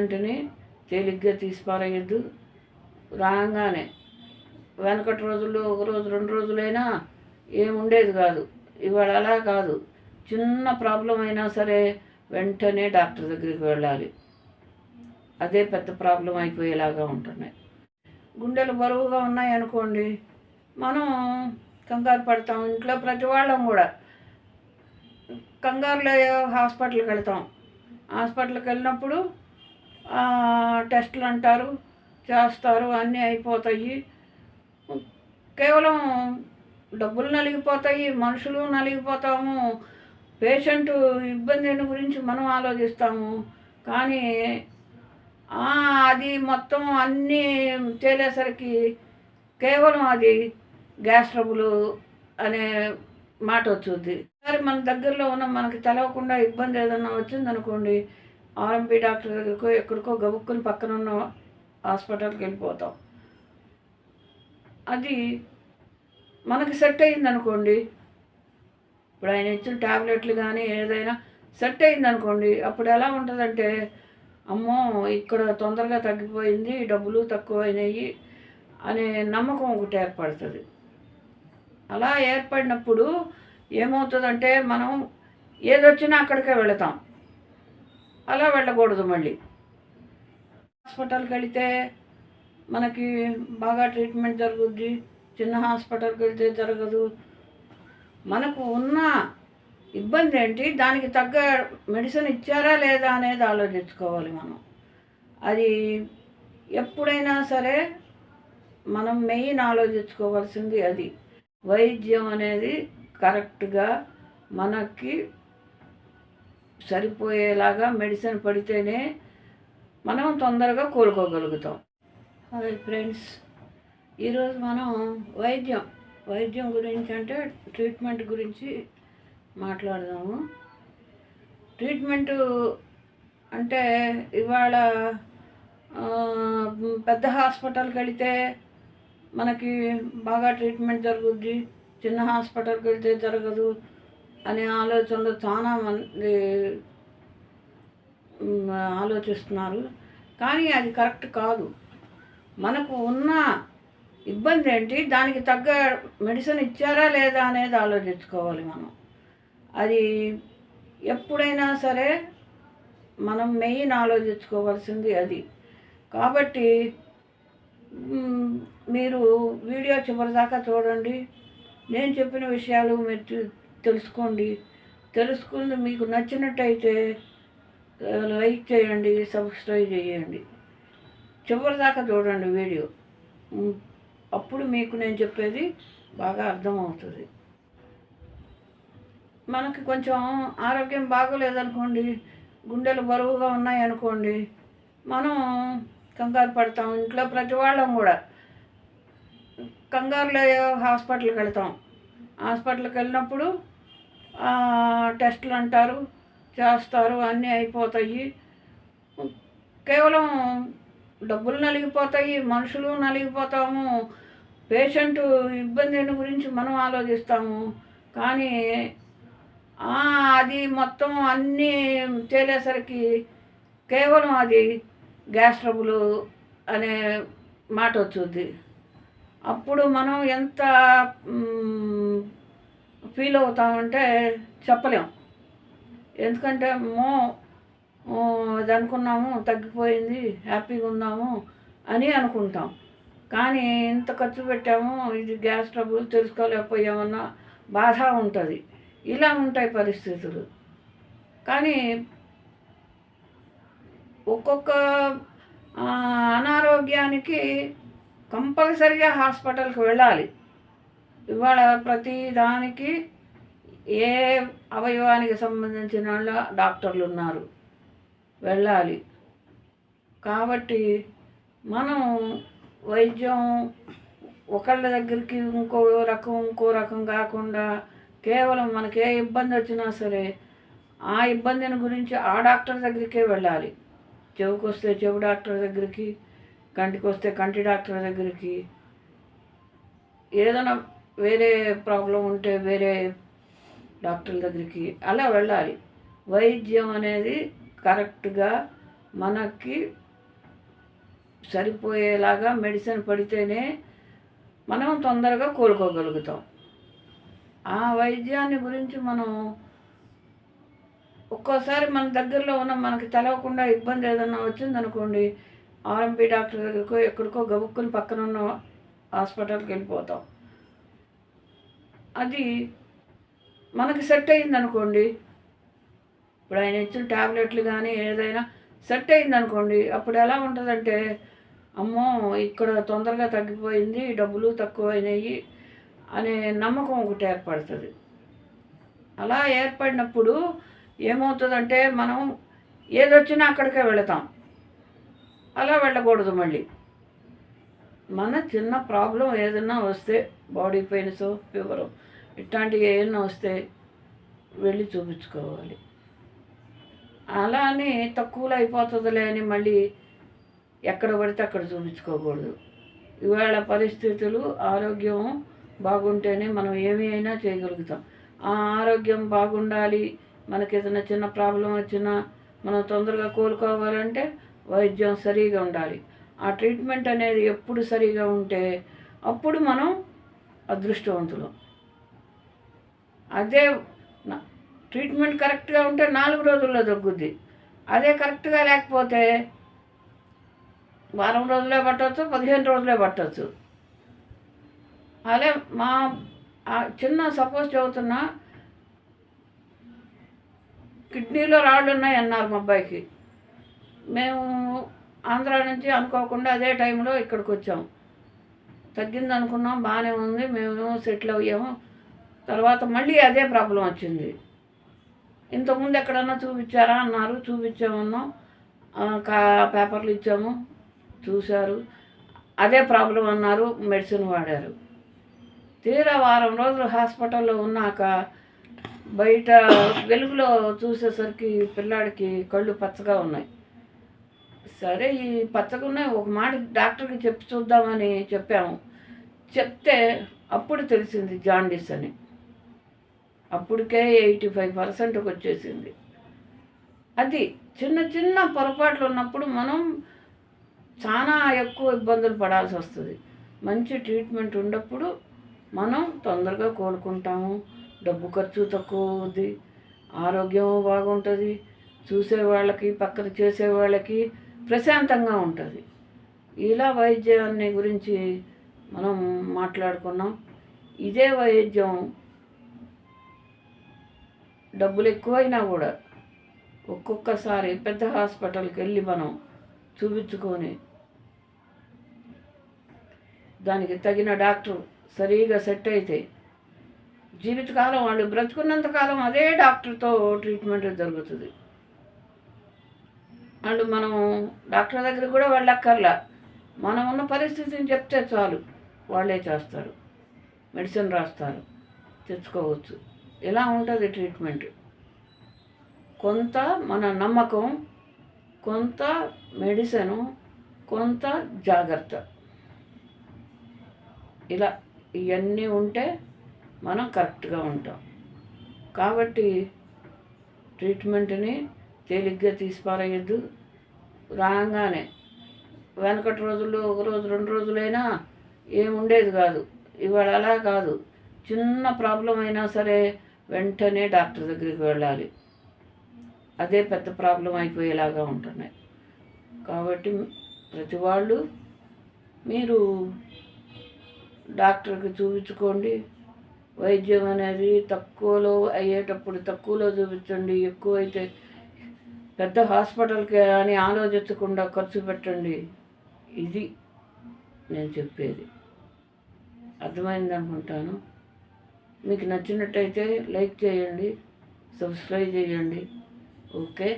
ట్రీట్మెంట్ని తేలిగ్గా తీసి పారేయద్దు. రాగానే వెనకటి రోజుల్లో ఒక రోజు 2 రోజులైనా ఏముండేది కాదు. ఇవాళ అలా కాదు. చిన్న ప్రాబ్లం అయినా సరే వెంటనే డాక్టర్ దగ్గరికి వెళ్ళాలి. అదే పెద్ద ప్రాబ్లం అయిపోయేలాగా ఉంటున్నాయి. గుండెలు బరువుగా ఉన్నాయనుకోండి, మనం కంగారు పడతాం. ఇంట్లో ప్రతి వాళ్ళం కూడా కంగారులో హాస్పిటల్కి వెళ్తాం. హాస్పిటల్కి వెళ్ళినప్పుడు టెస్టులు అంటారు, చేస్తారు, అన్నీ అయిపోతాయి. కేవలం డబ్బులు నలిగిపోతాయి, మనుషులు నలిగిపోతాము. పేషెంట్ ఇబ్బందిని గురించి మనం ఆలోచిస్తాము. కానీ అది మొత్తం అన్నీ తేలేసరికి కేవలం అది గ్యాస్ ట్రబుల్ అనే మాట వచ్చుద్ది. సరే, మన దగ్గరలో ఉన్న మనకి తెలవకుండా ఇబ్బంది ఏదన్నా వచ్చిందనుకోండి, ఆర్ఎంపీ డాక్టర్ దగ్గరకో ఎక్కడికో గబుక్కుని పక్కన ఉన్న హాస్పిటల్కి వెళ్ళిపోతాం. అది మనకి సెట్ అయిందనుకోండి, ఇప్పుడు ఆయన ఇచ్చిన ట్యాబ్లెట్లు కానీ ఏదైనా సెట్ అయిందనుకోండి, అప్పుడు ఎలా ఉంటుందంటే, అమ్మో ఇక్కడ తొందరగా తగ్గిపోయింది, డబ్బులు తక్కువైనాయి అనే నమ్మకం ఒకటి ఏర్పడుతుంది. అలా ఏర్పడినప్పుడు ఏమవుతుందంటే, మనం ఏదొచ్చినా అక్కడికే వెళతాం. అలా వెళ్ళకూడదు. మళ్ళీ హాస్పిటల్కి వెళితే మనకి బాగా ట్రీట్మెంట్ జరుగుద్ది. చిన్న హాస్పిటల్కి వెళ్తే జరగదు. మనకు ఉన్న ఇబ్బంది ఏంటి, దానికి తగ్గ మెడిసిన్ ఇచ్చారా లేదా అనేది ఆలోచించుకోవాలి మనం. అది ఎప్పుడైనా సరే మనం మెయిన్ ఆలోచించుకోవాల్సింది అది. వైద్యం అనేది కరెక్ట్గా మనకి సరిపోయేలాగా మెడిసిన్ పడితేనే మనం తొందరగా కోలుకోగలుగుతాం. హాయ్ ఫ్రెండ్స్, ఈరోజు మనం వైద్యం గురించి అంటే ట్రీట్మెంట్ గురించి మాట్లాడదాము. ట్రీట్మెంటు అంటే ఇవాళ పెద్ద హాస్పిటల్కి వెళితే మనకి బాగా ట్రీట్మెంట్ జరుగుద్ది, చిన్న హాస్పిటల్కి వెళ్తే జరగదు అనే ఆలోచనలు చాలా మంది ఆలోచిస్తున్నారు. కానీ అది కరెక్ట్ కాదు. మనకు ఉన్న ఇబ్బంది ఏంటి, దానికి తగ్గ మెడిసిన్ ఇచ్చారా లేదా అనేది ఆలోచించుకోవాలి మనం. అది ఎప్పుడైనా సరే మనం మెయిన్ ఆలోచించుకోవాల్సింది అది. కాబట్టి మీరు వీడియో చివరిదాకా చూడండి. నేను చెప్పిన విషయాలు మీరు తెలుసుకుని మీకు నచ్చినట్టయితే లైక్ చేయండి, సబ్స్క్రైబ్ చేయండి. చివరిదాకా చూడండి వీడియో. అప్పుడు మీకు నేను చెప్పేది బాగా అర్థమవుతుంది. మనకి కొంచెం ఆరోగ్యం బాగోలేదనుకోండి, గుండెలు బరువుగా ఉన్నాయనుకోండి, మనం కంగారు పడతాం. ఇంట్లో ప్రతి వాళ్ళం కూడా కంగారులో హాస్పిటల్కి వెళ్తాం. హాస్పిటల్కి వెళ్ళినప్పుడు టెస్టులు అంటారు, చేస్తారు, అన్నీ అయిపోతాయి. కేవలం డబ్బులు నలిగిపోతాయి, మనుషులు నలిగిపోతాము. పేషెంట్ ఇబ్బందిని గురించి మనం ఆలోచిస్తాము. కానీ అది మొత్తం అన్నీ తేలేసరికి కేవలం అది గ్యాస్ ట్రబుల్ అనే మాట వచ్చుద్ది. అప్పుడు మనం ఎంత ఫీల్ అవుతామంటే చెప్పలేం. ఎందుకంటే ఇది అనుకున్నాము, తగ్గిపోయింది, హ్యాపీగా ఉన్నాము అని అనుకుంటాం. కానీ ఇంత ఖర్చు పెట్టాము, ఇది గ్యాస్ ట్రబుల్, తెలుసుకోలేకపోయామన్న బాధ ఉంటుంది. ఇలా ఉంటాయి పరిస్థితులు. కానీ ఒక్కొక్క అనారోగ్యానికి కంపల్సరిగా హాస్పిటల్కి వెళ్ళాలి. ఇవాళ ప్రతి దానికి ఏ అవయవానికి సంబంధించిన డాక్టర్లు ఉన్నారు, వెళ్ళాలి. కాబట్టి మనం వైద్యం ఒకళ్ళ దగ్గరికి ఇంకో రకం కాకుండా కేవలం మనకి ఏ ఇబ్బంది వచ్చినా సరే ఆ ఇబ్బందిని గురించి ఆ డాక్టర్ దగ్గరికే వెళ్ళాలి. చెవికి వస్తే చెవి డాక్టర్ దగ్గరికి, కంటికి వస్తే కంటి డాక్టర్ దగ్గరికి, ఏదైనా వేరే ప్రాబ్లం ఉంటే వేరే డాక్టర్ల దగ్గరికి అలా వెళ్ళాలి. వైద్యం అనేది కరెక్ట్గా మనకి సరిపోయేలాగా మెడిసిన్ పడితేనే మనం తొందరగా కోలుకోగలుగుతాం. ఆ వైద్యాన్ని గురించి మనం ఒక్కోసారి మన దగ్గరలో ఉన్న మనకి తెలవకుండా ఇబ్బంది ఏదన్నా వచ్చిందనుకోండి, ఆర్ఎంపీ డాక్టర్ దగ్గరకో ఎక్కడికో గబుక్కుని పక్కనున్న హాస్పిటల్కి వెళ్ళిపోతాం. అది మనకి సెట్ అయిందనుకోండి, ఇప్పుడు ఆయన ఇచ్చిన ట్యాబ్లెట్లు కానీ ఏదైనా సెట్ అయిందనుకోండి, అప్పుడు ఎలా ఉంటుందంటే, అమ్మో ఇక్కడ తొందరగా తగ్గిపోయింది, డబ్బులు తక్కువైనాయి అనే నమ్మకం ఒకటి ఏర్పడుతుంది. అలా ఏర్పడినప్పుడు ఏమవుతుందంటే, మనం ఏదొచ్చినా అక్కడికే వెళతాం. అలా వెళ్ళకూడదు. మళ్ళీ మన చిన్న ప్రాబ్లం ఏదన్నా వస్తే, బాడీ పెయిన్స్, ఫీవరు ఇట్లాంటివి ఏమైనా వస్తే వెళ్ళి చూపించుకోవాలి. అలా అని తక్కువలో అయిపోతుందిలే అని మళ్ళీ ఎక్కడ పడితే అక్కడ చూపించుకోకూడదు. ఇవాళ పరిస్థితులు, ఆరోగ్యం బాగుంటేనే మనం ఏమి అయినా చేయగలుగుతాం. ఆ ఆరోగ్యం బాగుండాలి, మనకి ఏదైనా చిన్న ప్రాబ్లం వచ్చినా మనం తొందరగా కోలుకోవాలంటే వైద్యం సరిగా ఉండాలి. ఆ ట్రీట్మెంట్ అనేది ఎప్పుడు సరిగా ఉంటే అప్పుడు మనం అదృష్టవంతులం. అదే ట్రీట్మెంట్ కరెక్ట్గా ఉంటే 4 రోజుల్లో తగ్గుద్ది. అదే కరెక్ట్గా లేకపోతే వారం రోజులే పట్టవచ్చు, 15 రోజులే పట్టవచ్చు. అదే మా చిన్న సపోజ్ చదువుతున్నా, కిడ్నీలో రాళ్ళు ఉన్నాయి అన్నారు మా అబ్బాయికి. మేము ఆంధ్ర నుంచి అనుకోకుండా అదే టైంలో ఇక్కడికి వచ్చాము. తగ్గింది అనుకున్నాం, బాగానే ఉంది, మేము సెటిల్ అయ్యాము. తర్వాత మళ్ళీ అదే ప్రాబ్లం వచ్చింది. ఇంతకుముందు ఎక్కడన్నా చూపించారా అన్నారు. చూపించామన్నాం, పేపర్లు ఇచ్చాము, చూశారు, అదే ప్రాబ్లం అన్నారు, మెడిసిన్ వాడారు. తీరా వారం రోజులు హాస్పిటల్లో ఉన్నాక బయట వెలుగులో చూసేసరికి పిల్లాడికి కళ్ళు పచ్చగా ఉన్నాయి. సరే ఈ పచ్చగా ఉన్నాయి, ఒక మాట డాక్టర్కి చెప్పి చూద్దామని చెప్పాము. చెప్తే అప్పుడు తెలిసింది జాండీస్ అని. అప్పటికే 85% వచ్చేసింది. అది చిన్న చిన్న పొరపాట్లు ఉన్నప్పుడు మనం చాలా ఎక్కువ ఇబ్బందులు పడాల్సి వస్తుంది. మంచి ట్రీట్మెంట్ ఉన్నప్పుడు మనం తొందరగా కోలుకుంటాము, డబ్బు ఖర్చు తక్కువ అవుద్ది, ఆరోగ్యం బాగుంటుంది, చూసేవాళ్ళకి పక్కన చేసేవాళ్ళకి ప్రశాంతంగా ఉంటుంది. ఇలా వైద్యాన్ని గురించి మనం మాట్లాడుకున్నాం. ఇదే వైద్యం డబ్బులు ఎక్కువైనా కూడా ఒక్కొక్కసారి పెద్ద హాస్పిటల్కి వెళ్ళి మనం చూపించుకొని దానికి తగిన డాక్టర్ సరిగా సెట్ అయితే జీవితకాలం వాళ్ళు బ్రతుకున్నంతకాలం అదే డాక్టర్తో ట్రీట్మెంట్ జరుగుతుంది. అండ్ మనం డాక్టర్ దగ్గరికి కూడా వెళ్ళక్కర్లా, మనం ఉన్న పరిస్థితిని చెప్తే చాలు, వాళ్ళే చేస్తారు, మెడిసిన్ రాస్తారు, తెచ్చుకోవచ్చు. ఇలా ఉంటుంది ట్రీట్మెంట్. కొంత మన నమ్మకం, కొంత మెడిసిను, కొంత జాగ్రత్త, ఇలా ఇవన్నీ ఉంటే మనం కరెక్ట్గా ఉంటాం. కాబట్టి ట్రీట్మెంట్ని తేలిగ్గా తీసి పారేయద్దు. రాగానే వెనకటి రోజుల్లో 1 రోజు 2 రోజులైనా ఏముండేది కాదు. ఇవాళ అలా కాదు. చిన్న ప్రాబ్లం అయినా సరే వెంటనే డాక్టర్ దగ్గరికి వెళ్ళాలి. అదే పెద్ద ప్రాబ్లం అయిపోయేలాగా ఉంటున్నాయి. కాబట్టి ప్రతి వాళ్ళు మీరు డాక్టర్కి చూపించుకోండి. వైద్యం అనేది తక్కువలో అయ్యేటప్పుడు తక్కువలో చూపించండి. ఎక్కువైతే పెద్ద హాస్పిటల్కి అని ఆలోచించకుండా ఖర్చు పెట్టండి. ఇది నేను చెప్పేది. అర్థమైంది అనుకుంటాను. మీకు నచ్చినట్టయితే లైక్ చేయండి, సబ్స్క్రైబ్ చేయండి. ఓకే.